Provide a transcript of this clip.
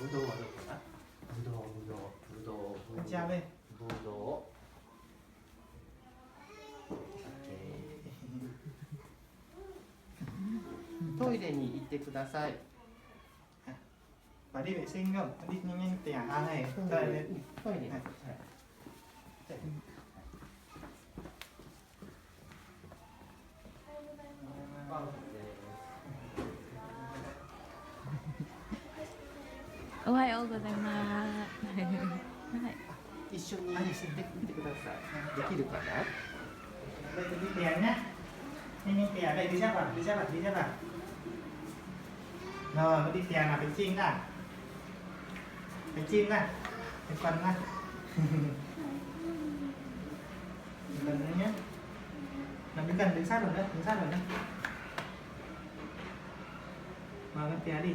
ぶどうはどこだ？ぶどう、ぶどう、ぶどう、ぶどう。Chào đây. ぶどう。トイレに行ってください。Bà đi vệ sinh không? Bà đi nhanh nhanh tẻ này. トイ Đây レ đây. トイレに。はい。おはようございます。はい。一緒にやってみてください。できるかな？ Đây tôi đi tẻ nhá. Nhanh nhanh tẻ đây, đi ra vào, đi ra vào, đi ra vào. Rồi, nó đi tẻ nào bánh chim nào. Bánh chim nào. Bánh quần nào. Lần nữa nhé. Làm cái cần đứng sát vào nữa, đứng sát vào nữa. Vào con tẻ đi.